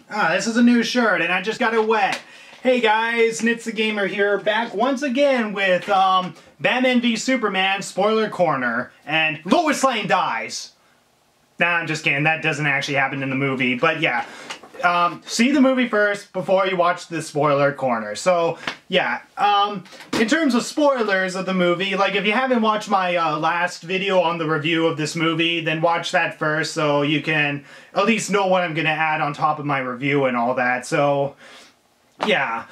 This is a new shirt and I just got it wet. Hey guys, Nitz the Gamer here, back once again with Batman v Superman spoiler corner, and Lois Lane dies. Nah, I'm just kidding, that doesn't actually happen in the movie, but yeah. See the movie first before you watch the spoiler corner. So, yeah, in terms of spoilers of the movie, like, if you haven't watched my last video on the review of this movie, then watch that first so you can at least know what I'm gonna add on top of my review and all that. So, yeah.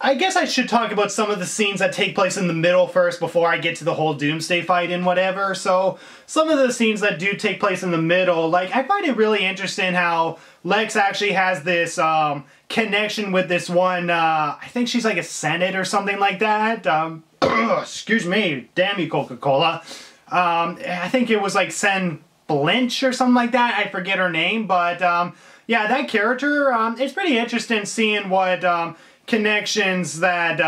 I guess I should talk about some of the scenes that take place in the middle first before I get to the whole Doomsday fight and whatever. So, some of the scenes that do take place in the middle, like, I find it really interesting how Lex actually has this connection with this one, I think she's like a Senate or something like that. Excuse me, damn you, Coca-Cola. I think it was like Sen Blinch or something like that. I forget her name, but yeah, that character, it's pretty interesting seeing what connections that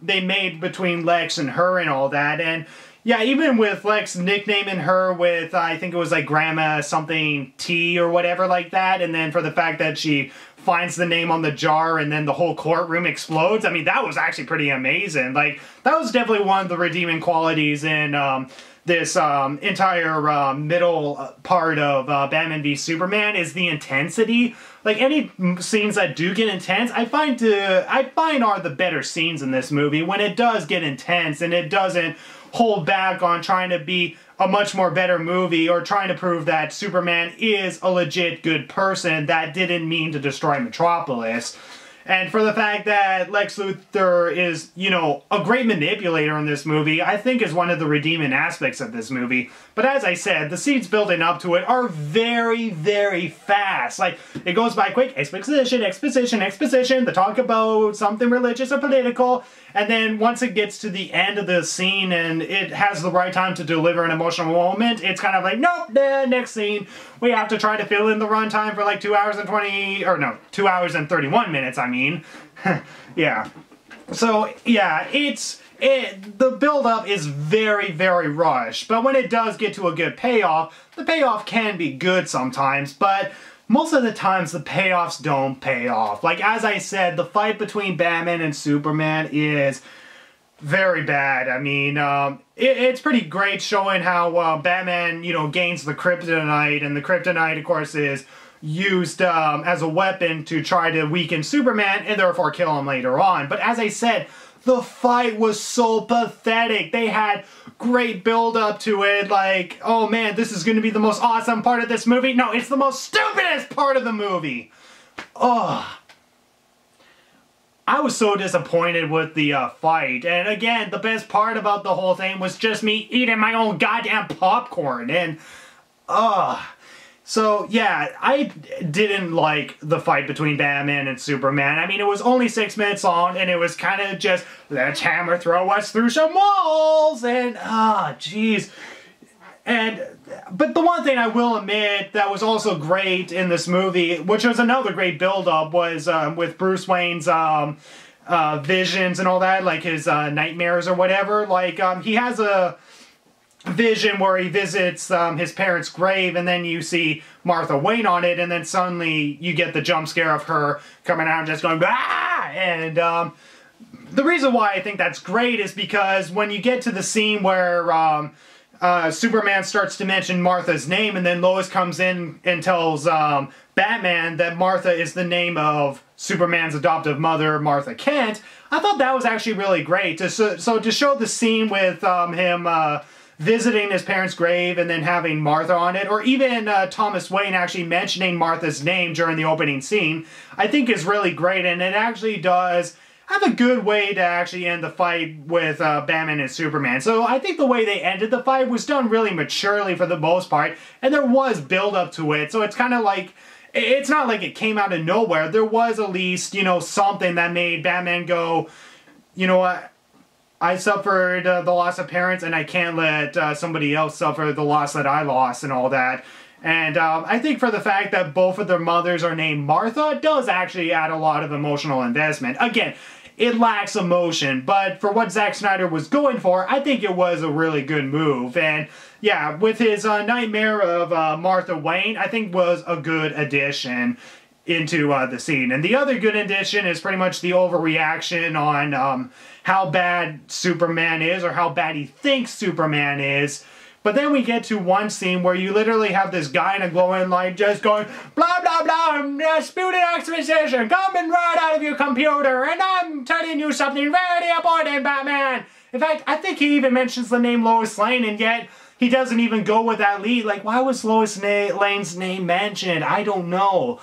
they made between Lex and her and all that. And yeah, even with Lex nicknaming her with, I think it was like Grandma something T or whatever like that, and then for the fact that she finds the name on the jar and then the whole courtroom explodes, I mean, that was actually pretty amazing. Like, that was definitely one of the redeeming qualities in this entire middle part of Batman v Superman is the intensity. Like, any scenes that do get intense, I find are the better scenes in this movie when it does get intense and it doesn't hold back on trying to be a much more better movie or trying to prove that Superman is a legit good person that didn't mean to destroy Metropolis. And for the fact that Lex Luthor is, you know, a great manipulator in this movie, I think is one of the redeeming aspects of this movie. But as I said, the scenes building up to it are very, very fast. Like, it goes by quick, exposition, exposition, exposition, the talk about something religious or political, and then once it gets to the end of the scene and it has the right time to deliver an emotional moment, it's kind of like, nope, next scene. We have to try to fill in the runtime for like 2 hours and 2 hours and 31 minutes, I mean. Yeah. So, yeah, the build-up is very, very rushed, but when it does get to a good payoff, the payoff can be good sometimes, but most of the times the payoffs don't pay off. Like, as I said, the fight between Batman and Superman is very bad. I mean, it's pretty great showing how Batman, you know, gains the kryptonite, and the kryptonite, of course, is used as a weapon to try to weaken Superman and therefore kill him later on. But as I said, the fight was so pathetic. They had great build up to it, like, oh man, this is going to be the most awesome part of this movie. No, it's the most stupidest part of the movie. Ugh. I was so disappointed with the fight, and again, the best part about the whole thing was just me eating my own goddamn popcorn, and so, yeah, I didn't like the fight between Batman and Superman. I mean, it was only 6 minutes long, and it was kind of just, let's hammer throw us through some walls, and, jeez. But the one thing I will admit that was also great in this movie, which was another great build-up, was with Bruce Wayne's visions and all that, like his nightmares or whatever. Like, he has a vision where he visits his parents' grave, and then you see Martha Wayne on it, and then suddenly you get the jump scare of her coming out and just going, ah! And the reason why I think that's great is because when you get to the scene where Superman starts to mention Martha's name, and then Lois comes in and tells Batman that Martha is the name of Superman's adoptive mother, Martha Kent, I thought that was actually really great. So to show the scene with him visiting his parents' grave and then having Martha on it, or even Thomas Wayne actually mentioning Martha's name during the opening scene, I think is really great, and it actually does have a good way to actually end the fight with Batman and Superman. So I think the way they ended the fight was done really maturely for the most part, and there was build up to it, so it's kind of like, it's not like it came out of nowhere. There was at least, you know, something that made Batman go, you know what, I suffered the loss of parents, and I can't let somebody else suffer the loss that I lost and all that. And I think for the fact that both of their mothers are named Martha, it does actually add a lot of emotional investment. Again, it lacks emotion, but for what Zack Snyder was going for, I think it was a really good move. And yeah, with his nightmare of Martha Wayne, I think was a good addition into the scene. And the other good addition is pretty much the overreaction on how bad Superman is, or how bad he thinks Superman is. But then we get to one scene where you literally have this guy in a glowing light just going, blah, blah, blah, spewing exposition coming right out of your computer, and I'm telling you something very important, Batman. In fact, I think he even mentions the name Lois Lane, and yet he doesn't even go with that lead. Like, why was Lois Lane's name mentioned? I don't know.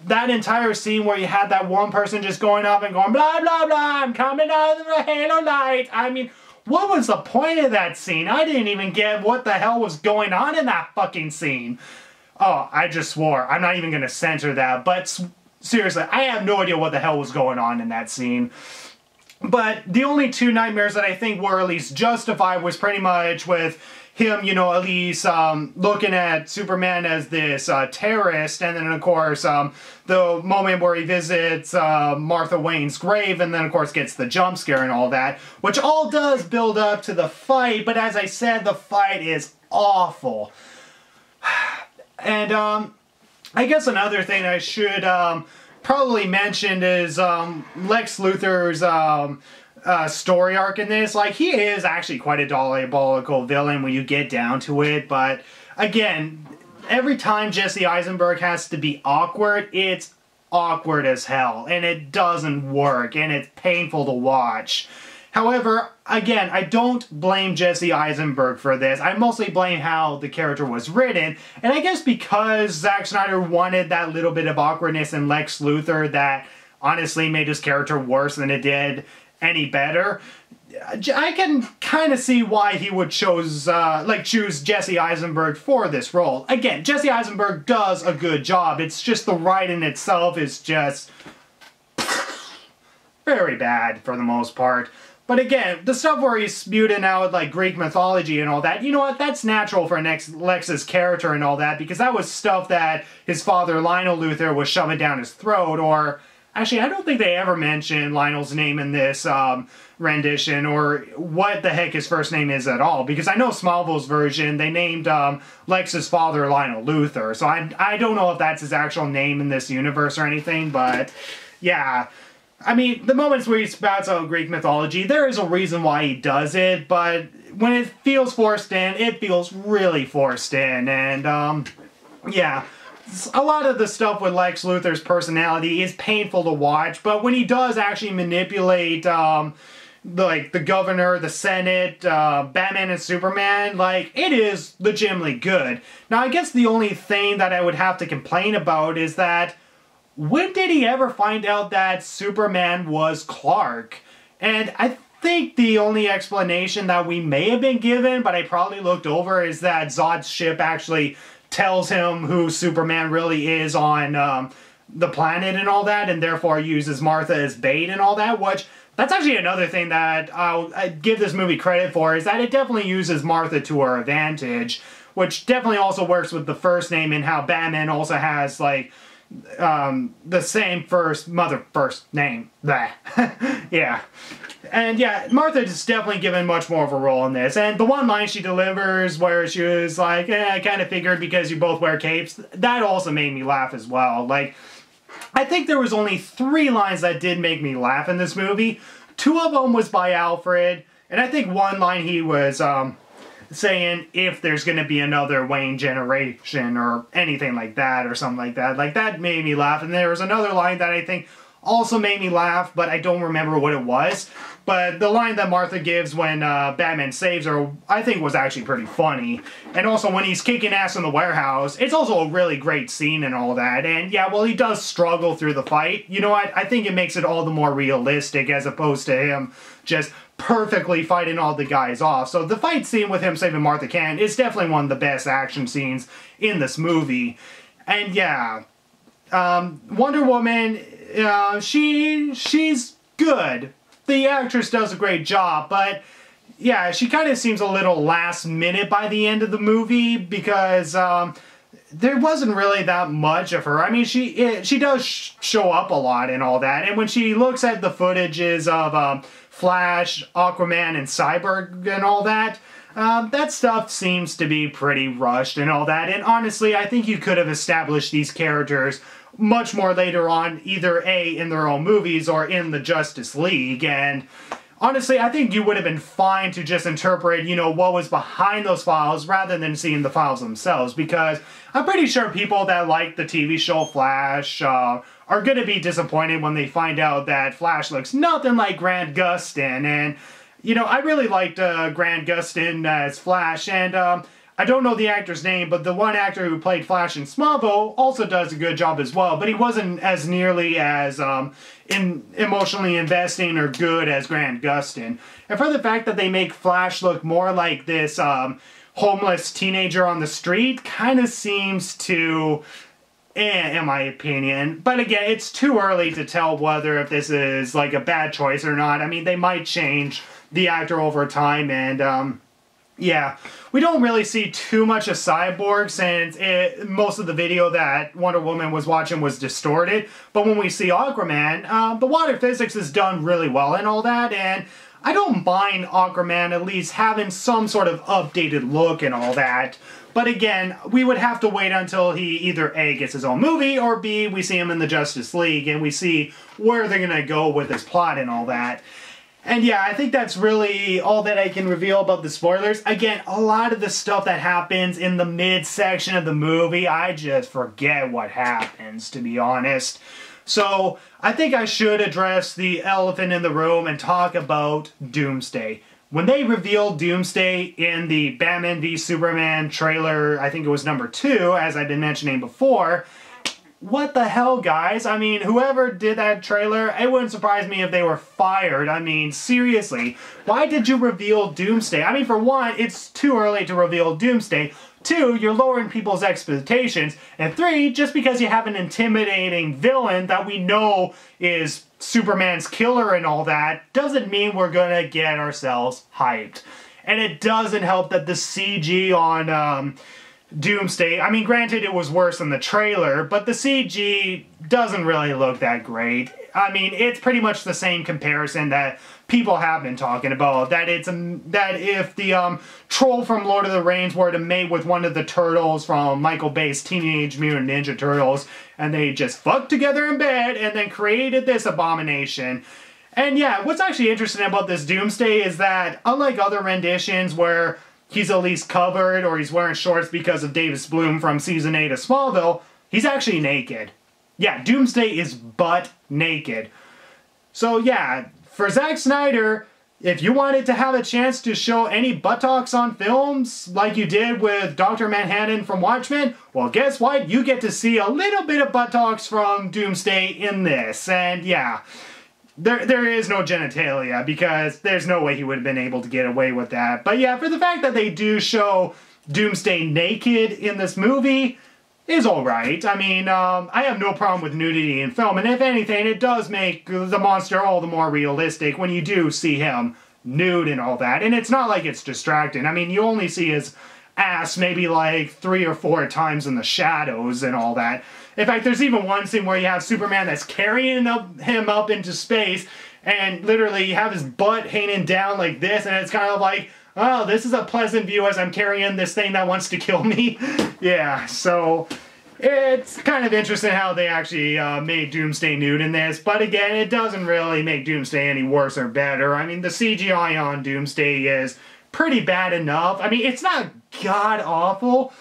That entire scene where you had that one person just going up and going, blah, blah, blah, I'm coming out of the halo light. I mean, what was the point of that scene? I didn't even get what the hell was going on in that fucking scene. Oh, I just swore. I'm not even going to censor that. But seriously, I have no idea what the hell was going on in that scene. But the only two nightmares that I think were at least justified was pretty much with him, you know, at least looking at Superman as this terrorist, and then of course the moment where he visits Martha Wayne's grave, and then of course gets the jump scare and all that, which all does build up to the fight, but as I said, the fight is awful. And I guess another thing I should probably mention is Lex Luthor's story arc in this. Like, he is actually quite a diabolical villain when you get down to it, but again, every time Jesse Eisenberg has to be awkward, it's awkward as hell, and it doesn't work, and it's painful to watch. However, again, I don't blame Jesse Eisenberg for this. I mostly blame how the character was written, and I guess because Zack Snyder wanted that little bit of awkwardness in Lex Luthor that honestly made his character worse than it did any better. I can kind of see why he would choose Jesse Eisenberg for this role. Again, Jesse Eisenberg does a good job. It's just the writing itself is just very bad for the most part. But again, the stuff where he's spewing out like Greek mythology and all that, you know what, that's natural for Lex's character and all that, because that was stuff that his father Lionel Luthor was shoving down his throat. Or actually, I don't think they ever mentioned Lionel's name in this rendition, or what the heck his first name is at all, because I know Smallville's version, they named Lex's father Lionel Luthor, so I don't know if that's his actual name in this universe or anything, but yeah. I mean, the moments where he spouts out Greek mythology, there is a reason why he does it, but when it feels forced in, it feels really forced in, and yeah. A lot of the stuff with Lex Luthor's personality is painful to watch, but when he does actually manipulate like the governor, the Senate, Batman and Superman, like, it is legitimately good. Now, I guess the only thing that I would have to complain about is that when did he ever find out that Superman was Clark? And I think the only explanation that we may have been given, but I probably looked over, is that Zod's ship actually tells him who Superman really is on the planet and all that, and therefore uses Martha as bait and all that, which that's actually another thing that I give this movie credit for, is that it definitely uses Martha to her advantage, which definitely also works with the first name and how Batman also has, like, the same first name. Blah. Yeah. And yeah, Martha is definitely given much more of a role in this. And the one line she delivers where she was like, I kind of figured because you both wear capes, that also made me laugh as well. Like, I think there was only 3 lines that did make me laugh in this movie. 2 of them was by Alfred, and I think one line he was saying if there's going to be another Wayne generation or anything like that or something like that. Like, that made me laugh. And there was another line that I think also made me laugh, but I don't remember what it was. But the line that Martha gives when Batman saves her, I think was actually pretty funny. And also when he's kicking ass in the warehouse, it's also a really great scene and all that. And yeah, well, he does struggle through the fight. You know what? I think it makes it all the more realistic as opposed to him just perfectly fighting all the guys off. So the fight scene with him saving Martha Kent is definitely one of the best action scenes in this movie. And yeah, Wonder Woman, she's good. The actress does a great job, but yeah, she kind of seems a little last minute by the end of the movie because there wasn't really that much of her. I mean, she does show up a lot and all that. And when she looks at the footages of Flash, Aquaman, and Cyborg and all that, that stuff seems to be pretty rushed and all that. And honestly, I think you could have established these characters much more later on, either A, in their own movies or in the Justice League. And honestly, I think you would have been fine to just interpret, you know, what was behind those files rather than seeing the files themselves, because I'm pretty sure people that like the TV show Flash are going to be disappointed when they find out that Flash looks nothing like Grant Gustin. And, you know, I really liked Grant Gustin as Flash, and I don't know the actor's name, but the one actor who played Flash in Smallville also does a good job as well, but he wasn't as nearly as emotionally investing or good as Grant Gustin. And for the fact that they make Flash look more like this homeless teenager on the street kind of seems to, in my opinion. But again, it's too early to tell whether if this is like a bad choice or not. I mean, they might change the actor over time, and yeah, we don't really see too much of Cyborg since most of the video that Wonder Woman was watching was distorted. But when we see Aquaman, the water physics is done really well and all that, and I don't mind Aquaman at least having some sort of updated look and all that. But again, we would have to wait until he either A, gets his own movie, or B, we see him in the Justice League and we see where they're going to go with his plot and all that. And yeah, I think that's really all that I can reveal about the spoilers. Again, a lot of the stuff that happens in the mid-section of the movie, I just forget what happens, to be honest. So, I think I should address the elephant in the room and talk about Doomsday. When they revealed Doomsday in the Batman v Superman trailer, I think it was number 2, as I've been mentioning before, what the hell, guys? I mean, whoever did that trailer, it wouldn't surprise me if they were fired. I mean, seriously, why did you reveal Doomsday? I mean, for one, it's too early to reveal Doomsday. 2, you're lowering people's expectations. And 3, just because you have an intimidating villain that we know is Superman's killer and all that, doesn't mean we're gonna get ourselves hyped. And it doesn't help that the CG on Doomsday, I mean, granted it was worse than the trailer, but the CG doesn't really look that great. I mean, it's pretty much the same comparison that people have been talking about, that it's that if the troll from Lord of the Rings were to mate with one of the turtles from Michael Bay's Teenage Mutant Ninja Turtles, and they just fucked together in bed and then created this abomination. And yeah, what's actually interesting about this Doomsday is that, unlike other renditions where he's at least covered or he's wearing shorts because of Davis Bloom from Season 8 of Smallville, he's actually naked. Yeah, Doomsday is butt naked. So yeah, for Zack Snyder, if you wanted to have a chance to show any buttocks on films like you did with Dr. Manhattan from Watchmen, well, guess what? You get to see a little bit of buttocks from Doomsday in this. And yeah, there is no genitalia because there's no way he would have been able to get away with that. But yeah, for the fact that they do show Doomsday naked in this movie is alright. I mean, I have no problem with nudity in film, and if anything, it does make the monster all the more realistic when you do see him nude and all that. And it's not like it's distracting. I mean, you only see his ass maybe like 3 or 4 times in the shadows and all that. In fact, there's even one scene where you have Superman that's carrying him up into space, and literally you have his butt hanging down like this, and it's kind of like, oh, this is a pleasant view as I'm carrying this thing that wants to kill me. Yeah, so it's kind of interesting how they actually made Doomsday nude in this, but again, it doesn't really make Doomsday any worse or better. I mean, the CGI on Doomsday is pretty bad enough. I mean, it's not god-awful.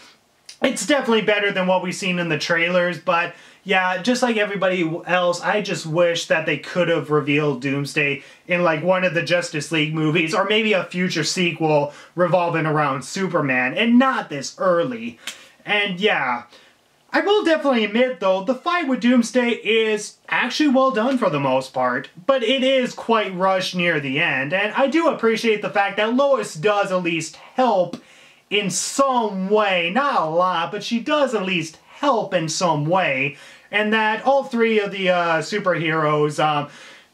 It's definitely better than what we've seen in the trailers, but yeah, just like everybody else, I just wish that they could have revealed Doomsday in like one of the Justice League movies, or maybe a future sequel revolving around Superman, and not this early. And yeah, I will definitely admit though, the fight with Doomsday is actually well done for the most part, but it is quite rushed near the end, and I do appreciate the fact that Lois does at least help in some way, not a lot, but she does at least help in some way, and that all 3 of the superheroes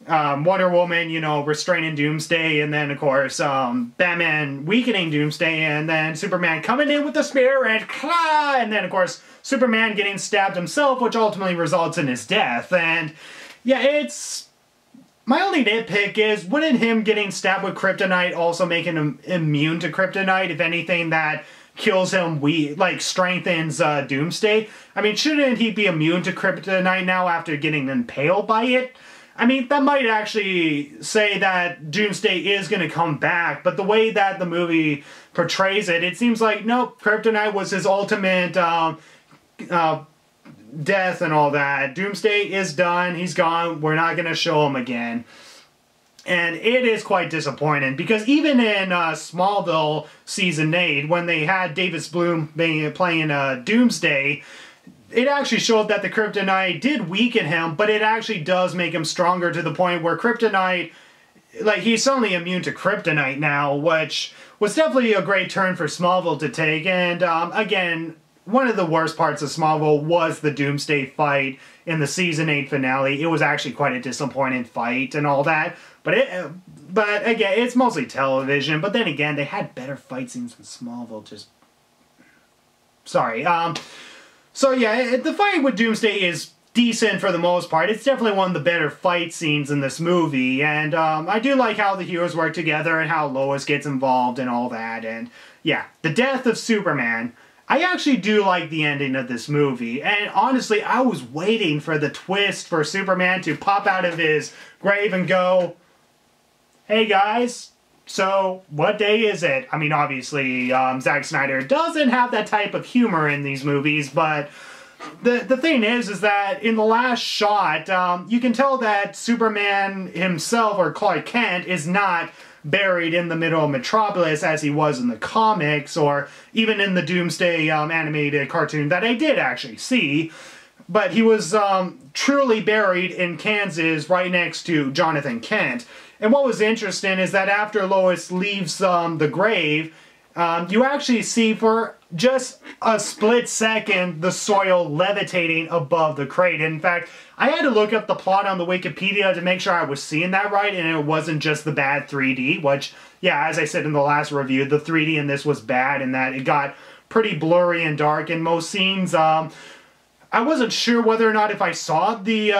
Wonder Woman, you know, restraining Doomsday, and then, of course, Batman weakening Doomsday, and then Superman coming in with the spear, and claw! And then, of course, Superman getting stabbed himself, which ultimately results in his death. And, yeah, it's... My only nitpick is, wouldn't him getting stabbed with kryptonite also make him immune to kryptonite? If anything, that kills him, strengthens Doomsday. I mean, shouldn't he be immune to kryptonite now after getting impaled by it? I mean, that might actually say that Doomsday is going to come back, but the way that the movie portrays it, it seems like, nope, kryptonite was his ultimate death and all that. Doomsday is done, he's gone, we're not going to show him again. And it is quite disappointing, because even in Smallville Season 8, when they had Davis Bloom playing Doomsday, it actually showed that the kryptonite did weaken him, but it actually does make him stronger to the point where kryptonite, like, he's suddenly immune to kryptonite now, which was definitely a great turn for Smallville to take. And again, one of the worst parts of Smallville was the Doomsday fight in the Season 8 finale. It was actually quite a disappointing fight and all that. But again, it's mostly television. But then again, they had better fight scenes in Smallville. Sorry. So yeah, the fight with Doomsday is decent for the most part. It's definitely one of the better fight scenes in this movie. And I do like how the heroes work together and how Lois gets involved and all that. And yeah, the death of Superman. I actually do like the ending of this movie, and honestly, I was waiting for the twist for Superman to pop out of his grave and go, hey guys, so what day is it? I mean, obviously, Zack Snyder doesn't have that type of humor in these movies, but the thing is that in the last shot, you can tell that Superman himself, or Clark Kent, is not buried in the middle of Metropolis as he was in the comics, or even in the Doomsday animated cartoon that I did actually see. But he was truly buried in Kansas right next to Jonathan Kent. And what was interesting is that after Lois leaves the grave, you actually see for just a split second the soil levitating above the crate. In fact, I had to look up the plot on the Wikipedia to make sure I was seeing that right, and it wasn't just the bad 3D, which, yeah, as I said in the last review, the 3D in this was bad in that it got pretty blurry and dark in most scenes. I wasn't sure whether or not if I saw the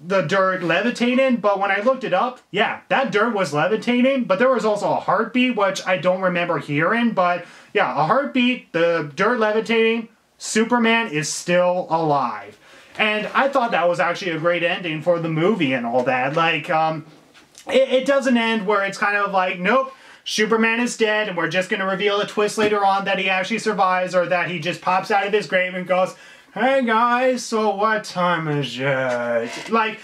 dirt levitating, but when I looked it up, yeah, that dirt was levitating, but there was also a heartbeat, which I don't remember hearing, but yeah, a heartbeat, the dirt levitating, Superman is still alive. And I thought that was actually a great ending for the movie and all that. Like, it doesn't end where it's kind of like, nope, Superman is dead, and we're just going to reveal a twist later on that he actually survives, or that he just pops out of his grave and goes, hey guys, so what time is it? Like,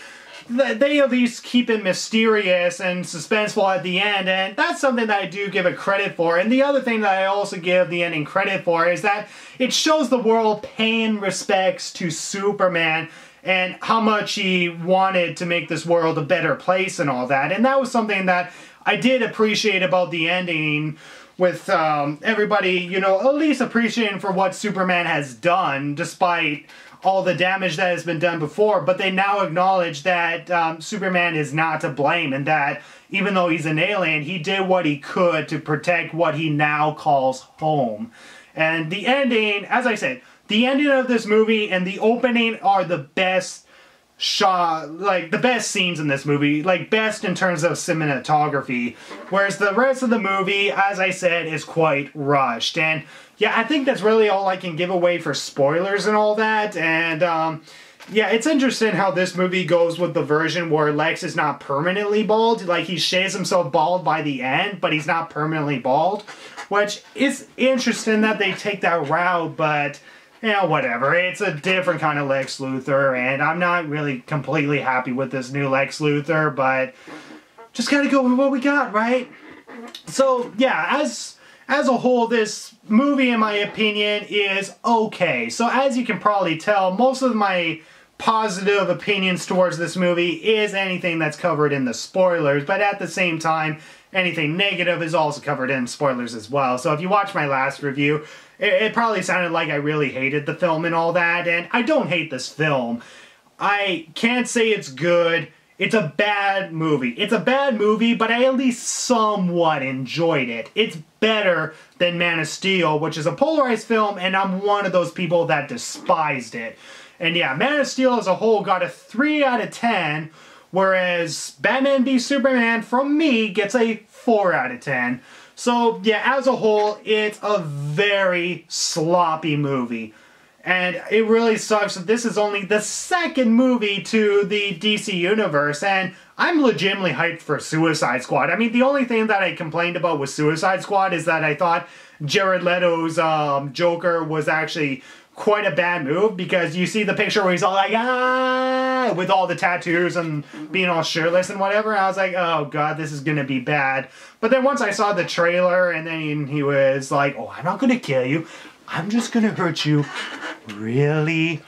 they at least keep it mysterious and suspenseful at the end, and that's something that I do give it credit for. And the other thing that I also give the ending credit for is that it shows the world paying respects to Superman and how much he wanted to make this world a better place and all that. And that was something that I did appreciate about the ending, with everybody, you know, at least appreciating for what Superman has done, despite all the damage that has been done before. But they now acknowledge that Superman is not to blame, and that even though he's an alien, he did what he could to protect what he now calls home. And the ending, as I said, the ending of this movie and the opening are the best shot, like the best scenes in this movie, like best in terms of cinematography, whereas the rest of the movie, as I said, is quite rushed. And yeah, I think that's really all I can give away for spoilers and all that. And yeah, it's interesting how this movie goes with the version where Lex is not permanently bald. Like, he shaves himself bald by the end, but he's not permanently bald, which is interesting that they take that route. But yeah, whatever. It's a different kind of Lex Luthor, and I'm not really completely happy with this new Lex Luthor, but just gotta go with what we got, right? So, yeah, as a whole, this movie, in my opinion, is okay. So, as you can probably tell, most of my positive opinions towards this movie is anything that's covered in the spoilers, but at the same time, anything negative is also covered in spoilers as well. So if you watch my last review, it probably sounded like I really hated the film and all that, and I don't hate this film. I can't say it's good. it's a bad movie. It's a bad movie, but I at least somewhat enjoyed it. It's better than Man of Steel, which is a polarized film, and I'm one of those people that despised it. And yeah, Man of Steel as a whole got a 3 out of 10, whereas Batman v Superman, from me, gets a 4 out of 10. So yeah, as a whole, it's a very sloppy movie. And it really sucks that this is only the second movie to the DC Universe, and I'm legitimately hyped for Suicide Squad. I mean, the only thing that I complained about with Suicide Squad is that I thought Jared Leto's Joker was actually quite a bad move, because you see the picture where he's all like, ah, with all the tattoos and being all shirtless and whatever, and I was like, oh god, this is gonna be bad. But then once I saw the trailer, and then he was like, oh, I'm not gonna kill you, I'm just gonna hurt you really,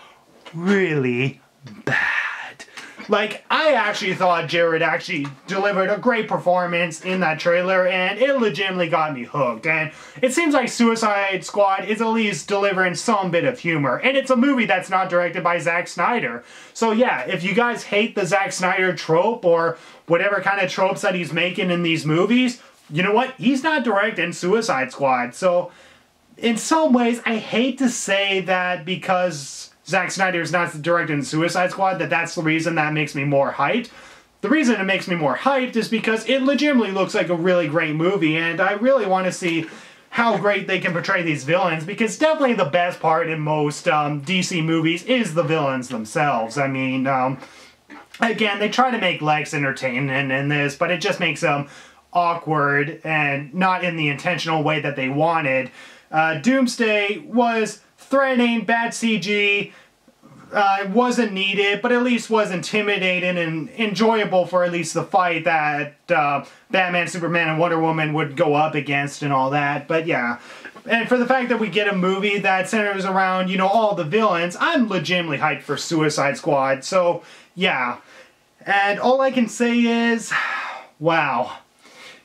really bad. Like, I actually thought Jared actually delivered a great performance in that trailer, and it legitimately got me hooked. And it seems like Suicide Squad is at least delivering some bit of humor. And it's a movie that's not directed by Zack Snyder. So yeah, if you guys hate the Zack Snyder trope, or whatever kind of tropes that he's making in these movies, you know what? He's not directing Suicide Squad. So in some ways, I hate to say that because Zack Snyder is not directing Suicide Squad, that's the reason that makes me more hyped. The reason it makes me more hyped is because it legitimately looks like a really great movie, and I really want to see how great they can portray these villains, because definitely the best part in most DC movies is the villains themselves. I mean, again, they try to make Lex entertaining in this, but it just makes them awkward and not in the intentional way that they wanted. Doomsday was threatening, bad CG, wasn't needed, but at least was intimidating and enjoyable for at least the fight that Batman, Superman, and Wonder Woman would go up against and all that. But yeah, and for the fact that we get a movie that centers around, you know, all the villains, I'm legitimately hyped for Suicide Squad. So yeah, and all I can say is, wow.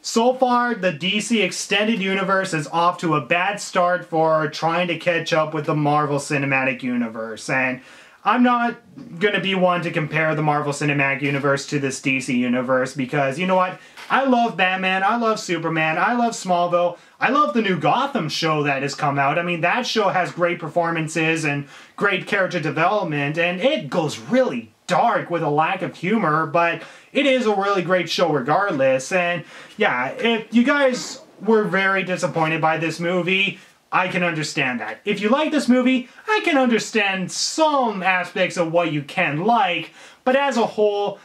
So far, the DC Extended Universe is off to a bad start for trying to catch up with the Marvel Cinematic Universe. And I'm not going to be one to compare the Marvel Cinematic Universe to this DC Universe, because, you know what? I love Batman, I love Superman, I love Smallville, I love the new Gotham show that has come out. I mean, that show has great performances and great character development, and it goes really dark with a lack of humor, but it is a really great show regardless. And yeah, if you guys were very disappointed by this movie, I can understand that. If you like this movie, I can understand some aspects of what you can like, but as a whole,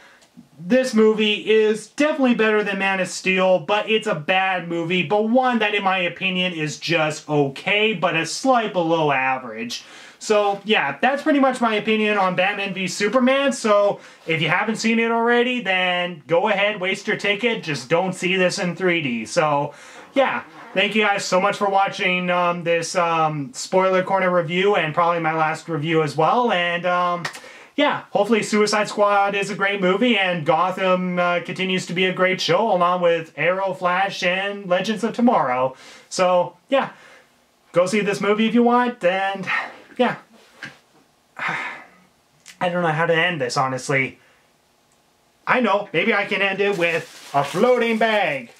this movie is definitely better than Man of Steel, but it's a bad movie, but one that in my opinion is just okay, but a slight below average. So yeah, that's pretty much my opinion on Batman v Superman. So if you haven't seen it already, then go ahead, waste your ticket, just don't see this in 3D. So yeah, thank you guys so much for watching this Spoiler Corner review, and probably my last review as well. And yeah, hopefully Suicide Squad is a great movie, and Gotham continues to be a great show, along with Arrow, Flash, and Legends of Tomorrow. So yeah, go see this movie if you want, and yeah. I don't know how to end this, honestly. I know, maybe I can end it with a floating bag.